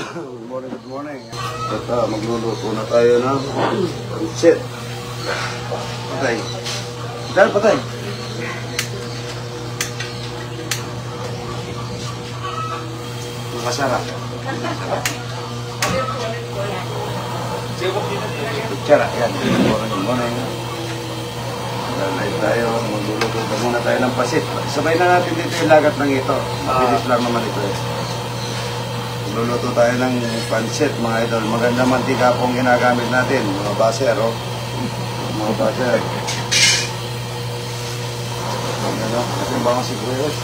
Good morning, good morning. Ito, magluluto na tayo ng pancit. Patay. Dahil patay. Masarap. Kutsara, yan. Good morning. Lalay tayo, magluluto na muna tayo ng pancit. Sabay na natin dito yung lagat ng ito. Mabilis lang naman ito eh. Luluto tayo ng pancit, mga idol. Maganda mantika pong ginagamit natin, mga baser, oh. Mga baser. Ano? Kasi bawang sibuyas.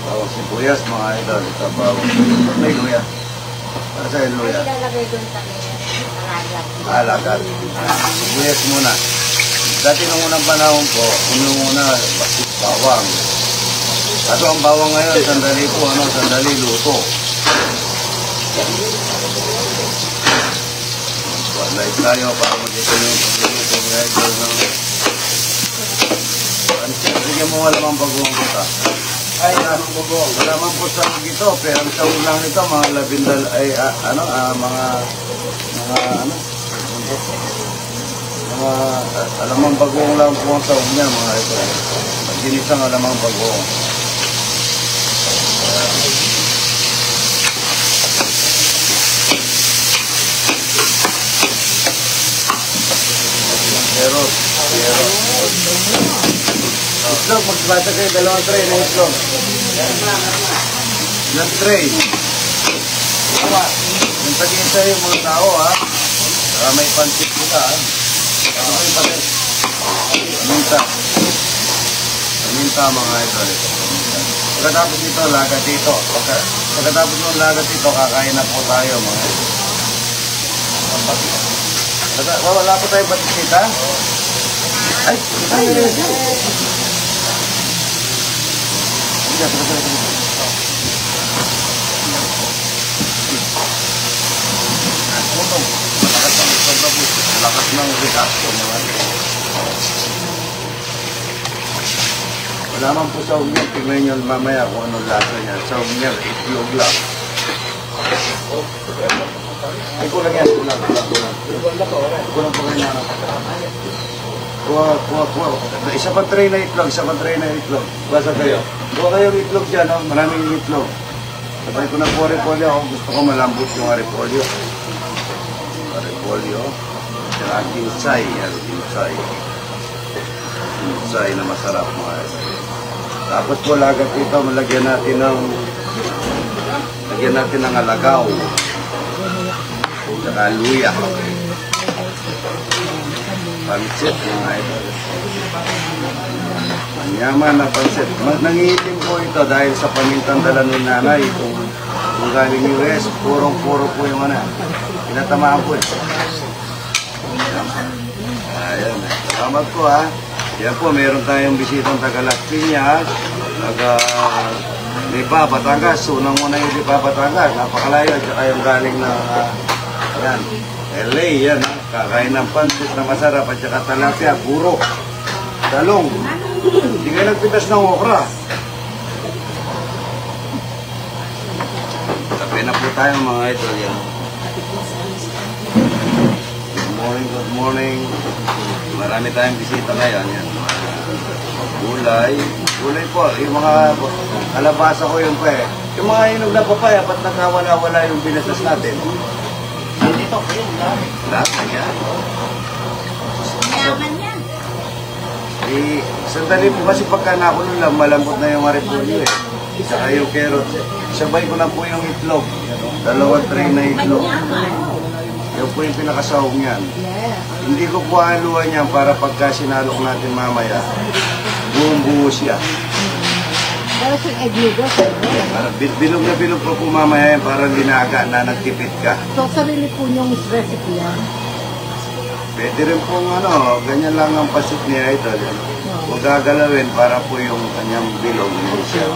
Bawang sibuyas, mga idol. Ito bawang sibuyas. May luya. Para sa'yo luya. Ilalagay doon sa alagat. Alagat. Sibuyas muna. Dati nung unang panahon po, bakit bawang. Kaso ang bawang ngayon, sandali po, sandali luto. Live tayo para magkita yung pagluluto ng idol ng pancit. Bigyan mo malamang bagoong kita. Ay, malamang bagoong. Malamang po sa ito, pero ang sawag lang ito, mga labindal, ay, alamang bagoong lang po ang sawag niya, mga ito. Ginisang alamang bagoong. Pero. Itlog, magbata kayo, dalawang tray na itlog. Ilang tray. Yung tag-isa yung mga tao, ha. May pancit nila, ha. Ano kayo pancit? Paminta. Paminta, mga idol. Pagkatapos dito, lagat dito. Pagkatapos ng lagat dito, kakain na po tayo, mga idol. Wala pa tayo batik kita? Ay! Lakas ng reaction naman. Wala man po sa ugnyan. Tingnan nyo mamaya kung anong lasa niya. Sa ugnyan, itlog lang. Ay, kulang yan. Kulang po kayo na. Kuha. Isa pang tray na itlog. Basa kayo. Kuha kayo ng itlog dyan, no? Maraming itlog. Sabay ko na po repolyo. Gusto ko malambot yung repolyo. Repolyo. Saka kinsay. Kinsay na masarap, mga ito. Tapos po, lagat ito, malagyan natin ng alagaw. Saka luya. Pancit, mga idol. Manyaman na pancit. Nangiitim po ito dahil sa pamintang dala ni nanay. Kung galing US, purong-puro po yung pinatamaan po eh. Ayan. Salamat po, ha. Yan po, meron tayong bisitang taga-Las Piñas. Lipa, Batangas. Unang muna yung Lipa, Batangas. Napakalayo. Tsaka yung galing na yan. LA, yan, ha. Kakain ng pancit na masarap at saka talapia, puro. Talong. Hindi kayo nagpitas ng okra. Kape na po tayo, mga idol, yan. Good morning. Marami tayong bisita ngayon, yan. Gulay po. Yung mga kalabasa ko yun pa eh. Yung mga hinog na papaya, ba't nakawala-wala yung binasas natin? Dito po yung lahat na yan. Mayaman yan. Sandali po kasi pagka nakulong lang, malambot na yung repolyo eh. Saka yung carrot. Sabay ko na po yung itlog. Dalawang tray na itlog. Yung po yung pinakasahog niyan. Hindi ko po haluan yan para pagka sinalok natin mamaya, buong-buo siya. Pero sa egg noodles, Bilog na bilog po mamaya yan para linaga na nagtipid ka. so sarili po yung recipe yan. Pwede rin pong ganyan lang ang pasit niya ito. Huwag gagalawin para po yung kanyang bilog. Hindi siya.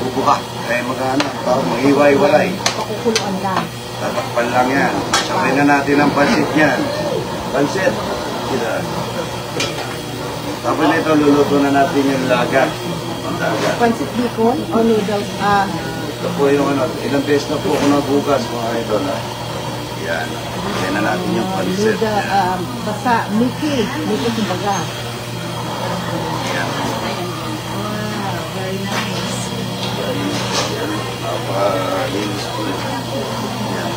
Bubuka. Kaya mag-iwa-iwalay. Pakukuluan lang. Tatakpan lang yan. Sabay na natin ang pansit niyan. Pansit. Tapos nito, luluto na natin yung lagat. Pancit bacon o noodles? Ito po yung ano, ilang beses na po ako nagugas mga idol ha. Yan. Kaya na natin yung pansit. Luda, basta, Mickey kumbaga. Yan. Wow, very nice. Napalinis po. Yan.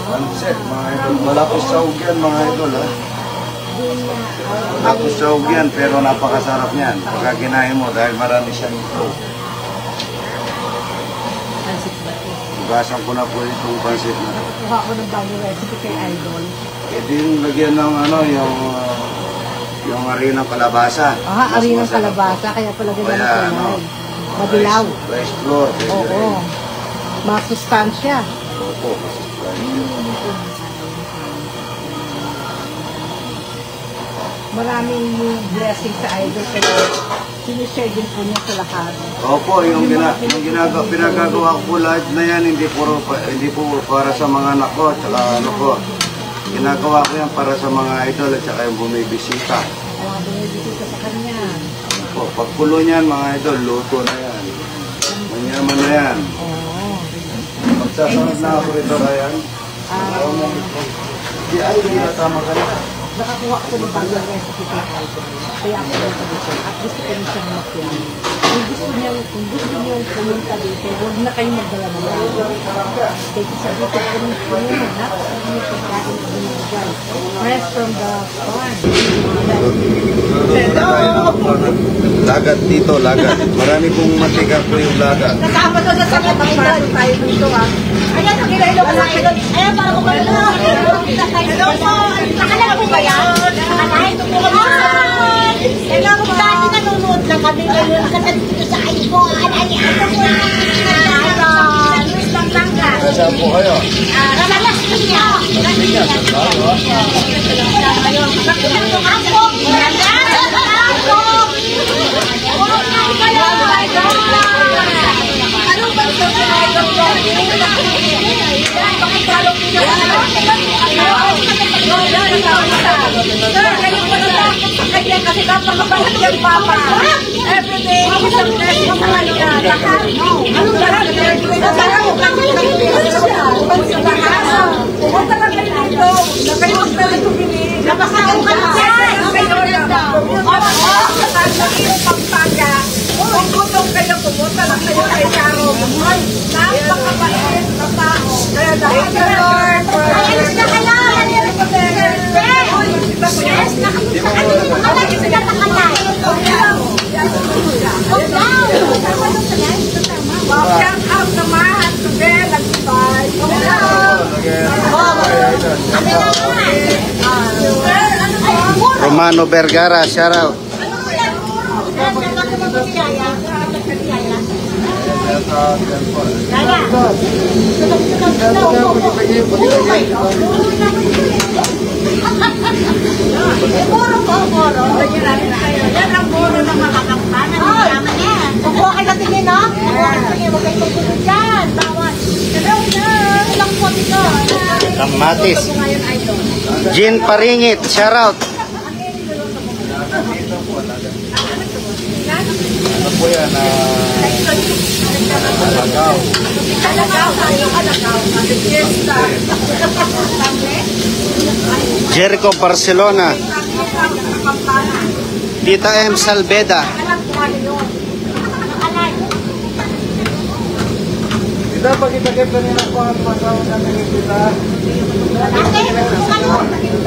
Pansit mga idol. Malapos sa ugyan mga idol ha. Malapos sa ugyan pero napakasarap niyan. Pagka kinain mo dahil marami siyang ito. Pansit ba ito? Ugasan ko na po itong pansit na. Kuha ko ng bagong recipe kay Idol. Pwede yung lagyan ng ano, yung harinang kalabasa. Ah, Mas ari ng masarap kalabasa, kaya pala ganyan Kaya, ang ano, kulay. Madilaw. Rice flour. pwede Oo. rin. Masustansya. Opo. Maraming blessing sa Idol, pero sinishare din po niya sa lahat. Opo, yung pinagagawa ko po lahat na yan, hindi po para sa mga anak ko, tsaka ano po. Ginagawa ko yan para sa mga idol at saka yung bumibisita. Mga bumibisita sa kanya. Opo, pagkulo niyan mga idol, luto na yan. Manyaman na yan. Oo. Magsasunod na ako rito, Ryan. Di ay, hindi na tama ka na. Nakakuha ko ng bagong recipe kay Idol. Kaya ako nito dito. At gusto ko rin siyang makinig. Kung gusto niyo pumunta dito, huwag na kayong magdala ng bago. Dito sa dito, pumunta na. Napakasarap yung pagkain na binibigay. Fresh from the farm. Lagat dito, lagat. Marami pong mantika po yung lagat. Kasama doon sa sakit ang baso tayo dito ah. Ayan, nakilala ko lang. Ayan, para ko kayo. Hello po. Nakalala ko ba yan? Nakalala ito po kami. Hello po. Dati nanonood lang kami ngayon. Kasi dito sa iPhone. Ay, ito po. News ng Bangka. Saan po kayo? Ramalas niya. Ano ba ito sa idol ko? Sir, kayo pa natakot sa kanya kasi napakabalat yung papa. Everyday, isang beses sa kanya. Ano ba lang? Pumunta lang kayo dito. Na kayo magdala tumili. Napakagaw ka na. Kayo na. Pampanga. Kung gutom kayo, pumunta lang kayo kay Charo. Napakabait na tao. Kaya dahil ka Lord. Alis na kayo. Yes, nakalagay sila nakalagay. Shout out naman to Bel at Dubai. Romano Vergara, shout out. Boro po, boro. Yan ang boro ng mga kapakanan. Naman yan. Kukuha kayo na tingin, no? Kukuha kayo tingin. Huwag kayo magpunod dyan. Bawat. Hello na. Ilang po dito. Kamatis. Jean Paringit, shout out. Ano po yan? Alagaw. Alagaw. Alagaw. Fiesta. Jericho Barcelona. Tita M. Salveda. Tita, pag-itagip na nila po ang masawa natin tita.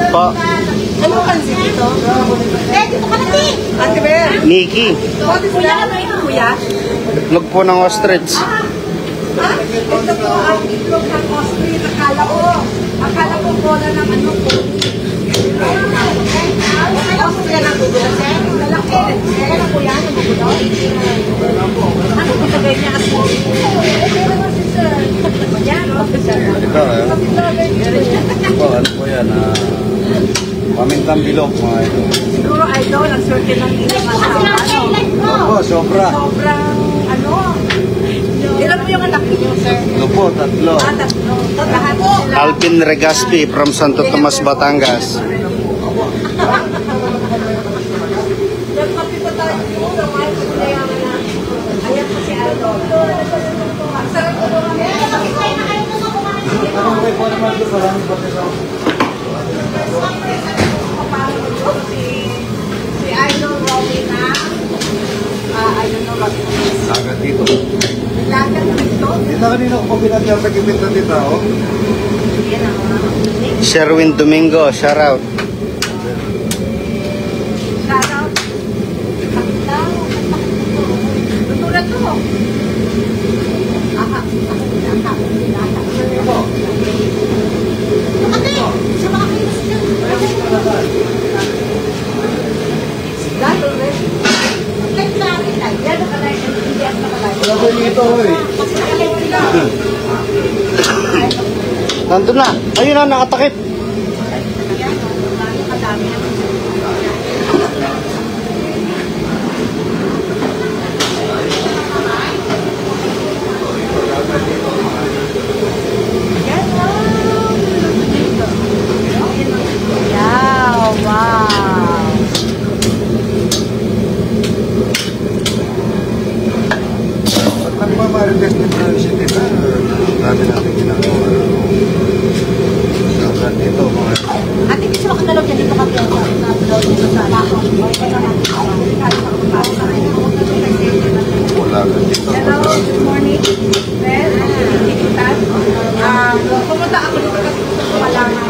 Po. Ano pansin ito? Eh, dito ka na, Ate Bel. Nikki. Kuya, ano ito, kuya? Itlog po ng ostrich. Ha? Ito po ang itlog ng ostrich. Akala ko bola ng ano po. Ostrich ng gugulo, sir? Lalaki. Ano po yan? Ang gugulo? Ano po sagay niya? Okay naman si sir. Yan, officer. Ito Ito, ano po yan? Pamintang bilog mga ito. Siguro idol, ang swerte ng ilang asawa. Opo, sobra. Sobrang ano. Ilan po yung anak niyo, sir? Ito po, tatlo. Tatlo. Lahat sila. Alvin Regaspi from Santo Tomas, Batangas. Nagkapi pa tayo dito, mahal ko na yan. Ayan po si Idol. Si Idol Rowena. I don't know what it is. Lagat dito. Lagat dito. Hindi na kanina ko pinag-pagkipit na dito ako. Yan ang mga. Sherwin Domingo, shout out. Shoutout. Tutulad to. Aha. Ate, sa mga kilos dyan. Lalo rin. Like namin lang. Yan ang kalay. Hindi ang nakalay. Wala ko dito eh. Kasi nakalay sila. Nandun na. Ayun na, nakatakip. Yan, madami naman. Yeah, wow. At nagmamarites din na siya dito. Dami natin ginagawa. Lagat dito mga. Ate, gusto mo katalaw dyan dito kami ang natalaw dito sa lahat. Lagat dito. Hello, good morning. Well, pumunta ako dito kasi gusto ko malaman.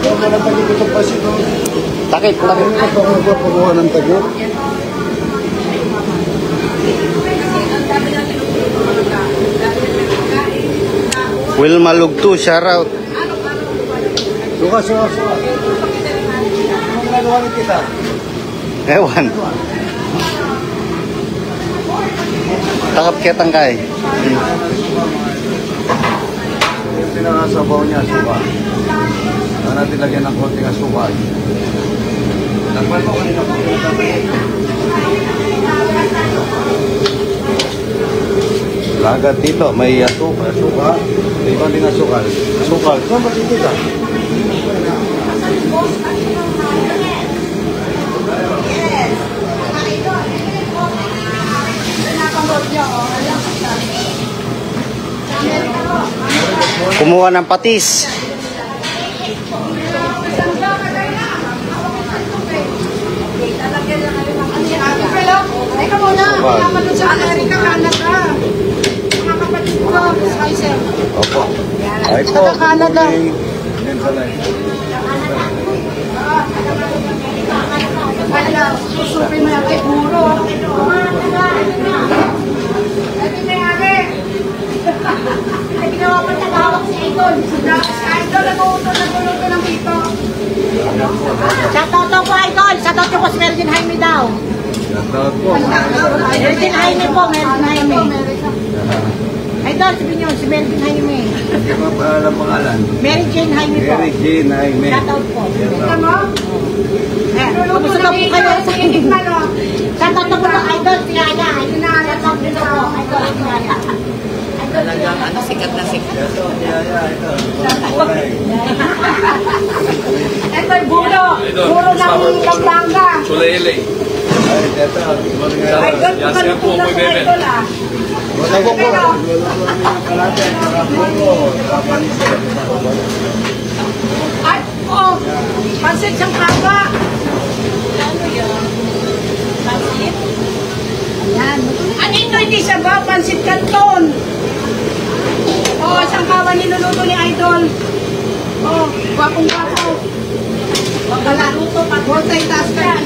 Wala pa dito pa sito. Takip, takip. Ito ako nagpapakuha ng tagit. Ang dami natin dito mga dami natin nagkain. Wilma Lugtu, shout out. Suka. Anong gano'n kita? Ewan. Takap ketang kay. Yung pinakasabaw niya, suka. Saan natin lagyan ng konting asuka. Nagpan mo kanina po. Lagat dito, may asuka. May konting asukal. Asukal. Saan ba dito ka? Kumuha ng patis. Teka muna, kasama doon sa Amerika, Canada. Mga kapatid ko, Kaiser. Opo. Ay po. Taga Canada. Yan sa live. Susupin mo yan kay Buro. Ito na yari. Ay, ginawa pa tagawak si Idol. Si Idol, naguluto ng dito. Shoutout po, Idol. Shoutout po si Virgin Jaime daw. Shoutout po. Virgin Jaime po, Virgin Jaime. Idol, sabihin nyo, si Virgin Jaime. Hindi mo pa alam pangalan. Mary Jane Jaime po. Mary Jane Jaime. Shoutout po. Kita mo? Kumusta na po kayo sa kinig na, no? Shoutout na po ng Idol, si Yaya. Shoutout din po, Idol, si Yaya. Talagang ano, sikat na sikat. Ito ay Buro. Buro ng Pampanga. Chulele. Ay, ito. Idol, Yan po, ng muy bebe. Idol, ah. Wala po po. Kalate, karapulo. Ay, oh, pansit siyang kaba. Ano yan? Pansit? Ayan. Ano ito, hindi siya ba? Pansit Canton. Oh, isang kawa niluluto ni Idol. Oh, gwapong-gwapo. Pagkalaluto, multitasker.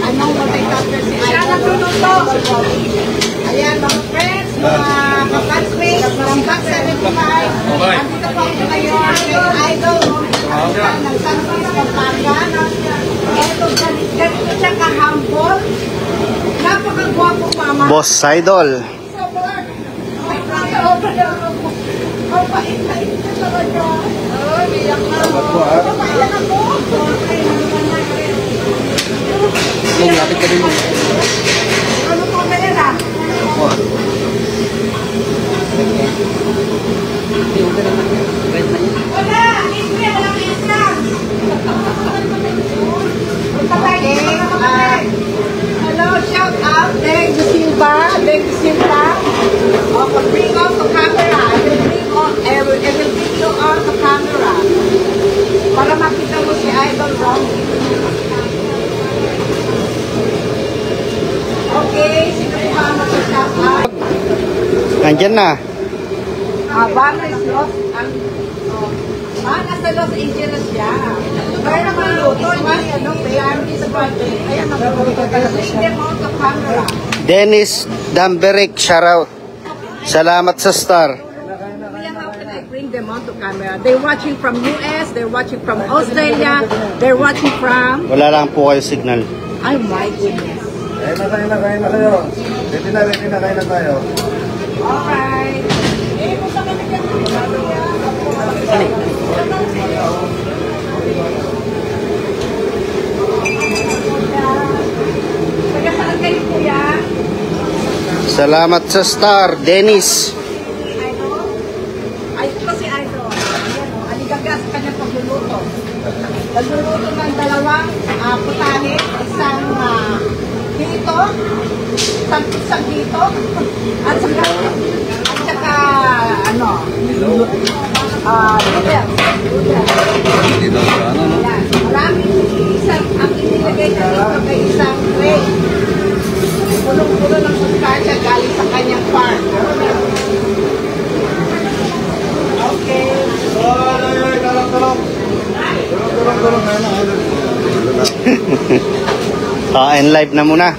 Anong multitasker si Idol? Siya nagluluto. Ayan, mga friends, mga classmates, from Back 75. Andito po ako ngayon kay Idol. Ng San Luis, Pampanga. Ito, ganito siya ka-humble. Napakagwapong mama. Boss Idol. Lumapit ka din mo. Ano po meron? Wala! Isme! Walang islang! Hello, shout out. Deng Silva. Okay, bring off the camera. I will bring you on the camera. Nandyan na. Baka is Los nasa Los Angeles siya. Kaya naman luto, hindi ano, kaya sa birthday. Ayan, nagluto talaga. Bring them out of camera. Dennis Damberek, shoutout. Salamat sa star. Kuya, how can I bring them on to camera? They're watching from US, they're watching from Australia, they're watching from... Wala lang po kayo signal. Oh my goodness. Kain na kayo. Ready na, kain na tayo. Alright. Taga saan kayo, kuya? Salamat sa star, Dennis. Idol? Ay, ito si Idol. Ayan o, aligaga sa kanyang pagluluto. Nagluluto ng dalawang putahe, isang dito, isang dito, at saka ano, noodles. Dito sa ano, no? Ayan. Maraming ang inilagay na dito kay isang tray. Punong-puno ng sustansya galing sa kanyang farm. Okay. And live na muna.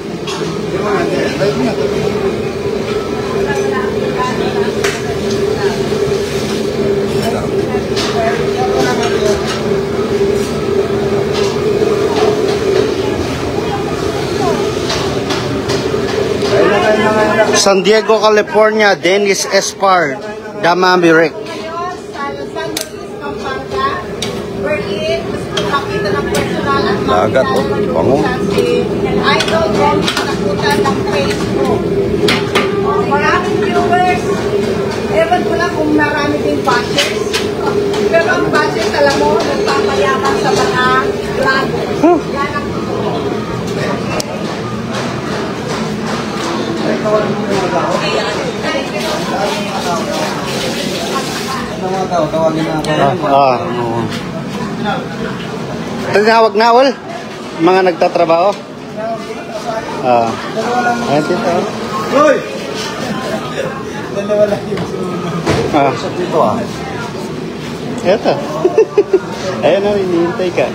San Diego, California, Dennis Espar, Damambirek. Ngayon, sa San Luis, Pampanga, we're in, gusto makita ng personal at Dagat, makita oh. ng Bango. si Idol Dennis Nakutan ng Facebook. Maraming viewers. Ewan ko lang kung marami din bashers. Pero ang bashers, alam mo, nagpapayaman sa mga vlogger. Yan ang totoo. Tawagin na ako. Tinawag na, Ol. Mga nagtatrabaho. Ayan, tito. Hoy! Dalawa lang yung Sa dito, Eto. Ayan na, hinihintay ka.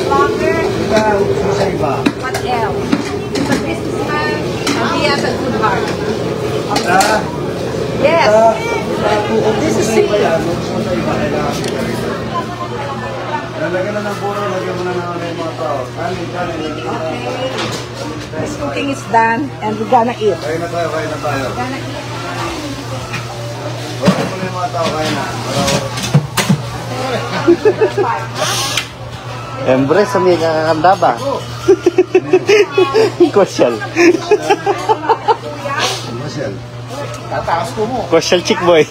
Vlogger. What else? He's a businessman and he has a good heart. Yes. This is it. Lalagyan na ng puro, lagyan mo na ng mga tao. Kanin. This cooking is done and we're gonna eat. Kain na tayo. Gonna eat. Lagyan mo na yung mga tao, kain na. Embre, sa may kakakanda ba? Kosyal. Marcel. Kosyal chick boy.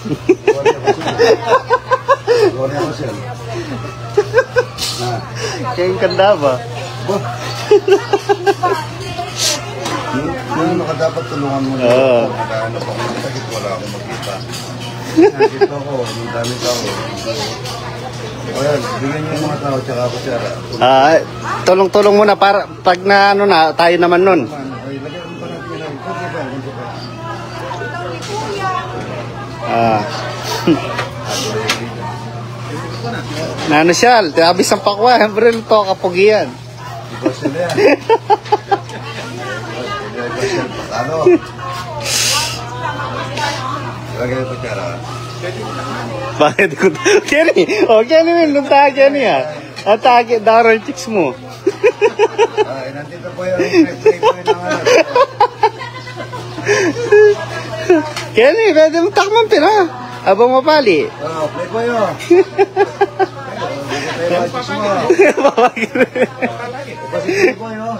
Gloria Marcel. Kaya yung kanda ba? Ano ka dapat tulungan mo Oo. nito? Nakahanap ako ng sakit, wala akong makita. Nakita ko, ang dami tao. O yan, bigyan niyo yung mga tao, tsaka ako siya. Tulong-tulong muna para pag na ano na, tayo naman nun. Ay, lagyan mo pa natin yun. Kunti pa. Nano siya, tinabis ang pakwa, embre to kapugian. Iba sila yan. Iba sila. Ano? Lagyan ito, tsara. Bakit ko? Kenny, Kenny, nung taga Kenny At taga, daron chicks mo. Ay, nandito po yung play-play ng ano. Kenny, pwede mo takman pira. Abang mapali. Oh, play po yun. Tayo ang chicks mo. Ipasitin po yun.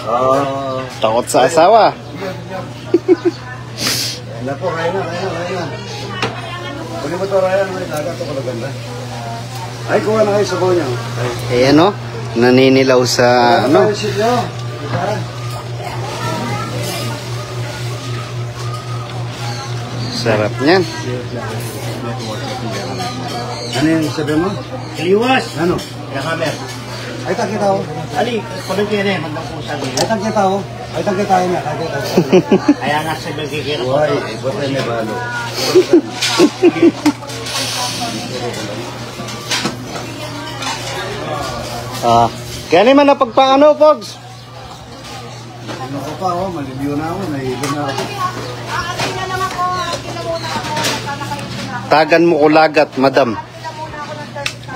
Oh. Takot sa asawa. Wala po, kaya na. Pwede mo ito, Ryan. May dagat ito kalaganda. Ay, kuha na kayo sa buo niyo. Eh ano, naninilaw sa ano. Ay, silyo. Sarap niyan. Ano yung sabi mo? Kaliwas! Ano? Nakamer. Ay, takita ako. Ali, pagod kayo na, magdang pusa Ay, takita ako. Ay, takita ako na. Takita ako. Kaya nga sa magkikira ko. Buhay, ikot ay may balo. Kaya naman na pagpaano, Pogs? Ano ko pa ako, malibyo na ako, nahihilo na ako. Tagan mo ulagat, madam.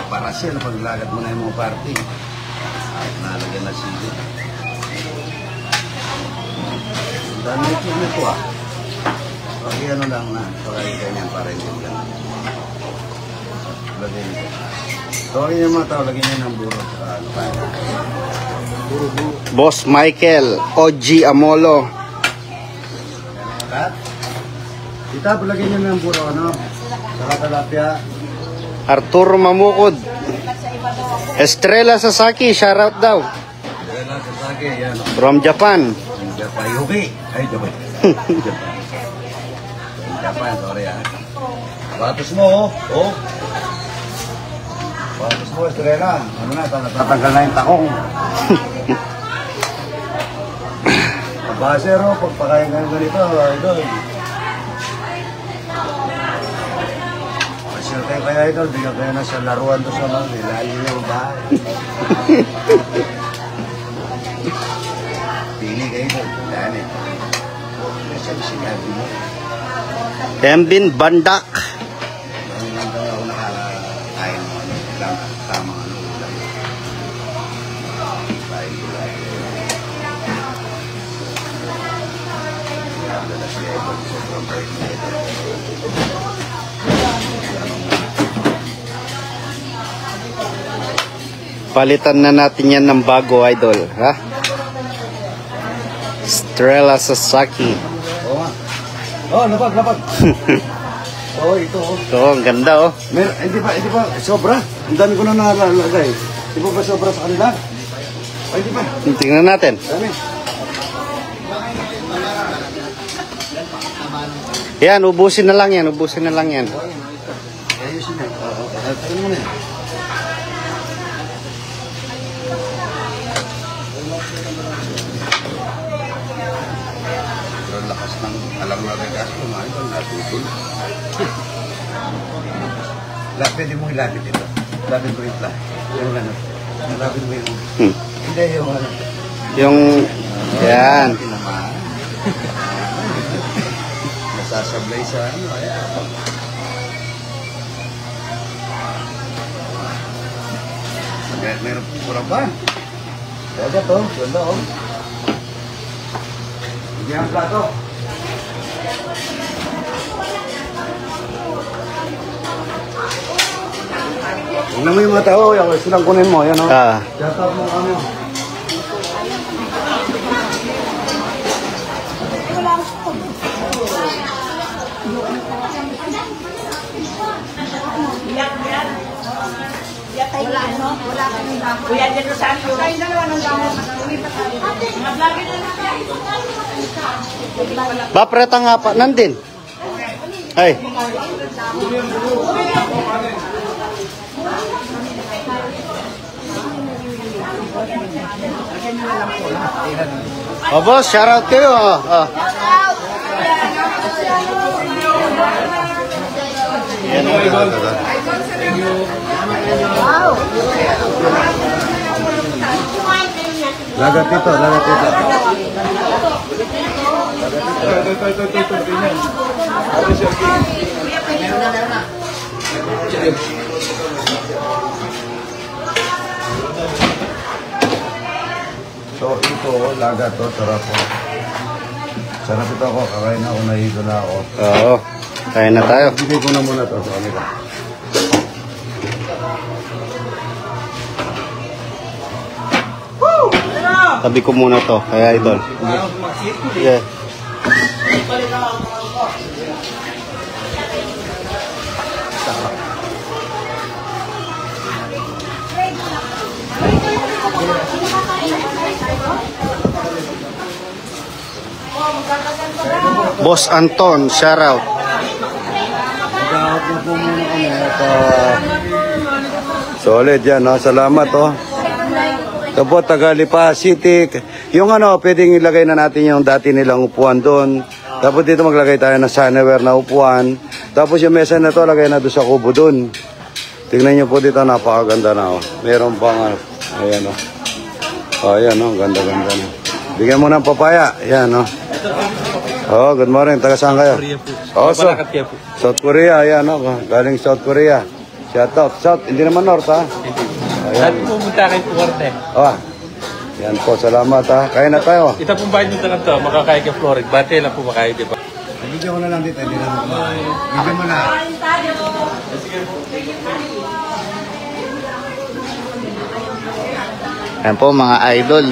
Para siya na paglagat mo na yung mga party. At nalagyan na sili. Ang dami ito na ito ah. Pag ano lang na, pagkali ganyan para hindi lang. Lagyan nito. Tawagin niyo mga tao, lagyan niyo ng buro. Ano pa? Buro-buro. Boss Michael, OG Amolo. Kat? Tita, lagyan niyo ng buro, ano? Saka talapia. Arturo Mamukod. Estrella Sasaki, shoutout daw. Wala sa sake, yan. From Japan. Japan, Yuki. Ay, Japan. Japan. Japan, sorry ah. Batos mo, oh. Oh. Batos mo, Estrella. Ano na, tatanggal na yung takong. Basero, pagpakain ka ganito, idol. Pasyal kayo kaya, idol. Bigyan kayo na sa laruan doon sa mga nilalim yung bahay. Pili kayo doon. Dali. Nasa sinabi mo. Embin Bandak. Ang ganda ako nakakain mo. Lang, tama ano ulam. Kain ko lang. Nagdala si Evan. Sobrang bait na ito. Palitan na natin yan ng bago, idol. Ha? Estrella Sasaki. Oo nga. Oh, lapag. Oh, ito oh. Ito, ang ganda, oh. Hindi pa, sobra. Ang dami ko na nalalagay. Hindi pa sobra sa kanila? Ay, hindi pa. Tingnan natin. Dami. Yan, ubusin na lang yan. Ubusin na lang yan. Ayusin na. Oo. Tingnan mo na. Pero lakas ng alam na rin kasi mga ito, natutol. Pwede mong ilapit ito. Lapit mo ito. Yung ano. Lapit mo yung... Hindi yung ano. Yung, yan. Tinamaan. Nasasablay sa ano. Meron kurang ba? Kaya to. Ganda oh. Hindi ang plato. Tingnan mo yung mga tao. Silang kunin mo. Yan oh. Shoutout mo kami oh. Wala ano? Wala kami damo. Kuya, dyan sa akin. Kayo dalawa ng damo. Mga vlogger na natin. Bapreta nga pa. Nandin. Ay. Oh, boss, shoutout kayo. Yan ang idol. Wow! Lagat dito. So ito, lagat to, sarap po. Sarap ito ako, kakain ako, nahigo na ako. Oo. Kaya na tayo. Bigay ko na muna to sa kanila. Tabi ko muna to. Kaya idol. Yeah. Boss Anton, shoutout. po muna kami at solid yan, no? Salamat, oh. Ito po, Tagalipa City. Yung ano, pwedeng ilagay na natin yung dati nilang upuan doon. Tapos dito maglagay tayo ng sunwear na upuan. Tapos yung mesa na to, lagay na doon sa kubo doon. Tingnan nyo po dito, napakaganda na, oh. Meron pang, ayan, oh. Oh, ayan, oh, ganda-ganda na. Bigyan mo ng papaya. Ayan, oh. Oh, good morning. Taga saan kayo? Oh, South Korea. Ayan, oh. Galing South Korea. Shout out. South, hindi naman North, ha? Ayan. Dati pumunta kayo po, Korte. Oh, yan po. Salamat, ha? Kaya na tayo. Ito pong bahay nyo lang to, makakain ka Florid. Bate lang po makain, di ba? Bigyan ko na lang dito. Hindi na makain. Bigyan mo na. Ayan po mga idol.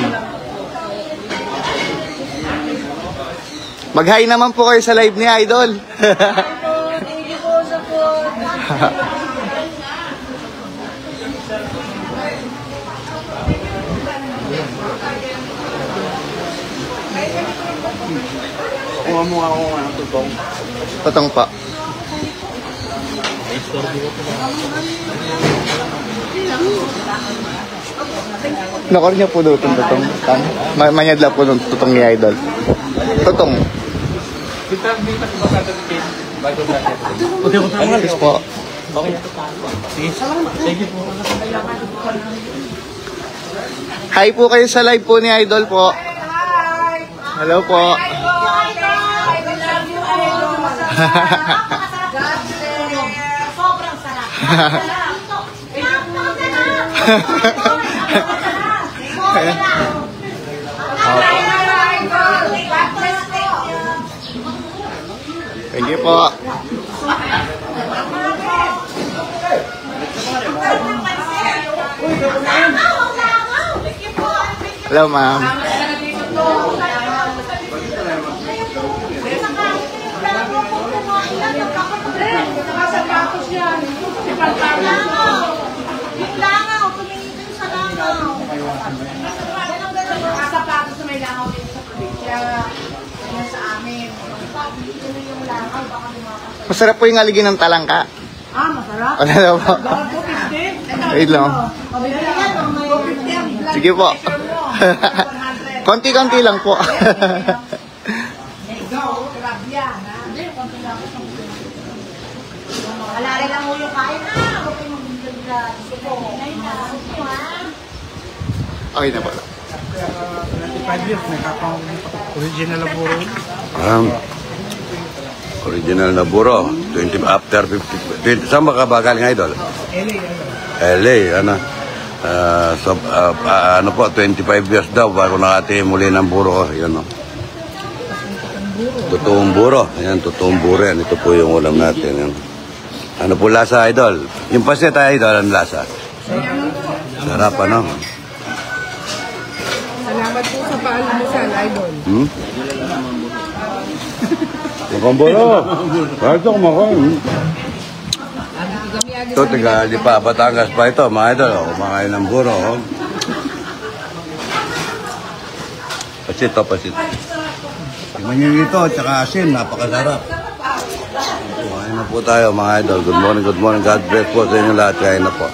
Mag-hi naman po kayo sa live ni Idol. Kuha mo ako ng tutong. Totong pa. Nakor niya po doon tutong. Manyadla po doon tutong ni Idol. Tutong. Bintang ko ba katatin? Bago natin. Alis po. Okay. Sige. Thank you po. Hi po kayo sa live po ni Idol po. Hello po. Sobrang sarap. Thank you po. Hello ma'am. Yung langaw, tumingin din sa langaw. Ang sapatos na may langaw din sa probinsya. Yan sa amin. Dito na yung langaw, baka lumakas. Masarap po yung aligin ng talangka. Ah, masarap. Ano daw po? Wait lang. Sige po. Konti-konti lang po. Wala rin lang ulo kain na. Huwag kayong magbigla. Sige. Ngayon na. Okay na po. 25 years, may kapang original na puro. Original na buro. 20 after 50. Saan ba ka ba galing, Idol? LA, ano? Ano po, 25 years daw bago nakati muli ng buro. Yan, no? Totoong buro. Ayan, totoong buro yan. Ito po yung ulam natin. Yan. Ano po lasa, Idol? Yung pasit, Idol, ang lasa. Sarap, ano? Salamat po sa paalmusal, Idol. Mukhang buro. Bakit ito kumakain? Ito, Tagalipa, Batangas pa ito, mga Idol. Kumakain ng buro. Pasit, pasit. Tingnan nyo dito, tsaka asin, napakasarap. Kumain na po tayo, mga Idol. Good morning, good morning. God bless po sa inyo lahat. Kain na po.